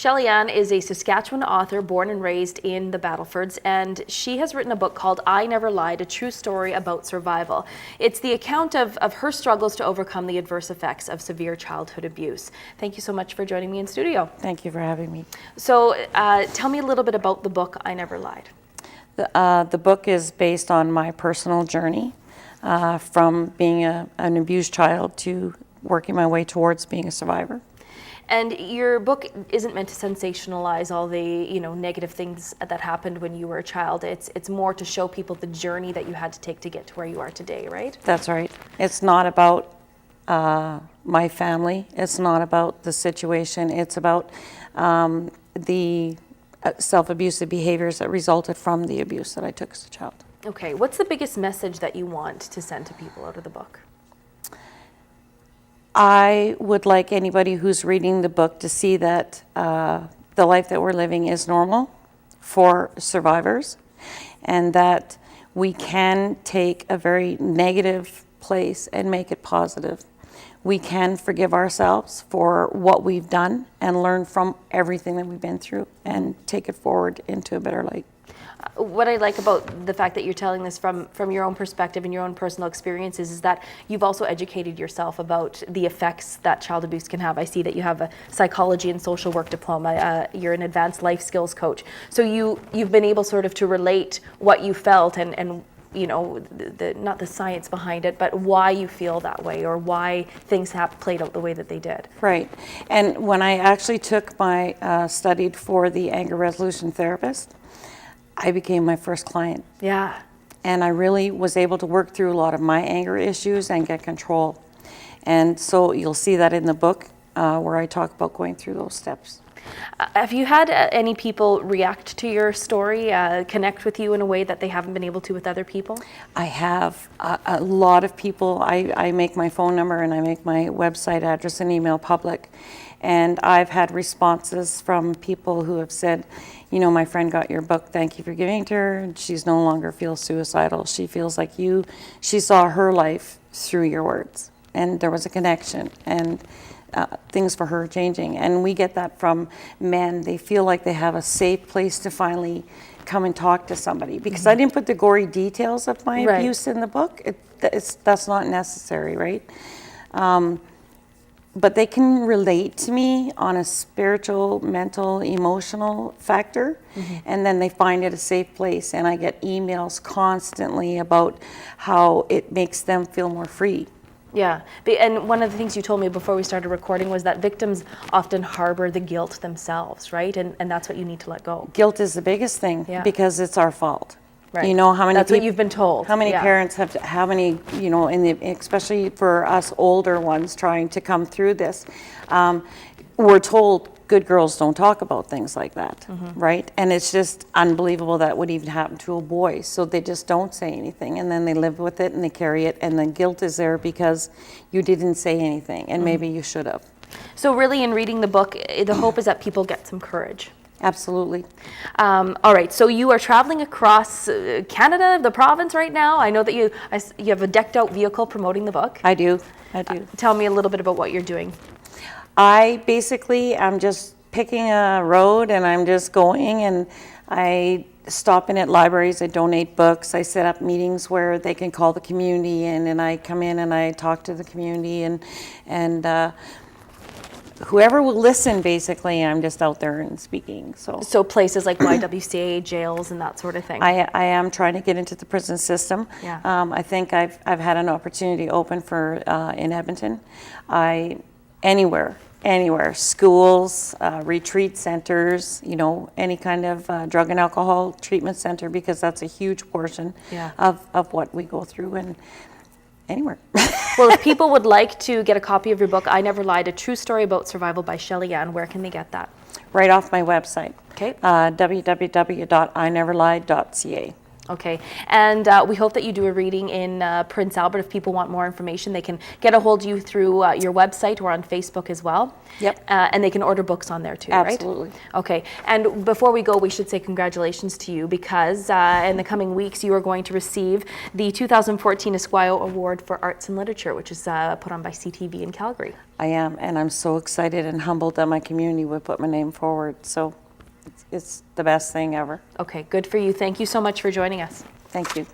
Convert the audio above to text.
Shelly Ann is a Saskatchewan author born and raised in the Battlefords, and she has written a book called I Never Lied, a true story about survival. It's the account of her struggles to overcome the adverse effects of severe childhood abuse. Thank you so much for joining me in studio. Thank you for having me. So tell me a little bit about the book I Never Lied. The book is based on my personal journey from being an abused child to working my way towards being a survivor. And your book isn't meant to sensationalize all the negative things that happened when you were a child. It's more to show people the journey that you had to take to get to where you are today, right? That's right. It's not about my family. It's not about the situation. It's about the self-abusive behaviors that resulted from the abuse that I took as a child. Okay, what's the biggest message that you want to send to people out of the book? I would like anybody who's reading the book to see that the life that we're living is normal for survivors, and that we can take a very negative place and make it positive. We can forgive ourselves for what we've done and learn from everything that we've been through and take it forward into a better light. What I like about the fact that you're telling this from your own perspective and your own personal experiences is that you've also educated yourself about the effects that child abuse can have. I see that you have a psychology and social work diploma. You're an advanced life skills coach. So you've been able sort of to relate what you felt and not the science behind it, but why you feel that way or why things have played out the way that they did. Right. And when I actually took my, studied for the anger resolution therapist, I became my first client. Yeah. And I really was able to work through a lot of my anger issues and get control. And so you'll see that in the book where I talk about going through those steps. Have you had any people react to your story, connect with you in a way that they haven't been able to with other people? I have a lot of people. I make my phone number and I make my website address and email public. And I've had responses from people who have said, my friend got your book, thank you for giving it to her. She's no longer feels suicidal. She feels like she saw her life through your words. And there was a connection and things for her changing. And we get that from men. They feel like they have a safe place to finally come and talk to somebody. Because I didn't put the gory details of my abuse in the book. That's not necessary, right? But they can relate to me on a spiritual, mental, emotional factor, and then they find it a safe place. And I get emails constantly about how it makes them feel more free. Yeah, and one of the things you told me before we started recording was that victims often harbor the guilt themselves, right? And that's what you need to let go. Guilt is the biggest thing because it's our fault. Right. You know how many That's what you've been told. How many parents have, especially for us older ones trying to come through this, we're told good girls don't talk about things like that, right? And it's just unbelievable that would even happen to a boy. So they just don't say anything, and then they live with it and they carry it, and then guilt is there because you didn't say anything, and maybe you should have. So really, in reading the book, the hope is that people get some courage. Absolutely. All right, so you are traveling across Canada, the province right now. I know that you have a decked out vehicle promoting the book. I do. Tell me a little bit about what you're doing. I basically am just picking a road and I'm just going, and I stop in at libraries, I donate books, I set up meetings where they can call the community in, and I come in and I talk to the community and whoever will listen, basically, I'm just out there and speaking. So places like YWCA, jails, and that sort of thing. I am trying to get into the prison system. Yeah. I think I've had an opportunity open for in Edmonton. Anywhere, schools, retreat centers, any kind of drug and alcohol treatment center, because that's a huge portion of what we go through, and anywhere. Well, if people would like to get a copy of your book, I Never Lied, a true story about survival by Shelly Ann, where can they get that? Right off my website. Okay. www.ineverlied.ca. Okay, and we hope that you do a reading in Prince Albert. If people want more information, they can get a hold of you through your website or on Facebook as well. Yep. And they can order books on there too, Absolutely. right? Okay, and before we go, we should say congratulations to you, because in the coming weeks you are going to receive the 2014 Esquire Award for Arts and Literature, which is put on by CTV in Calgary. I am, and I'm so excited and humbled that my community would put my name forward. So it's the best thing ever. Okay, good for you. Thank you so much for joining us. Thank you.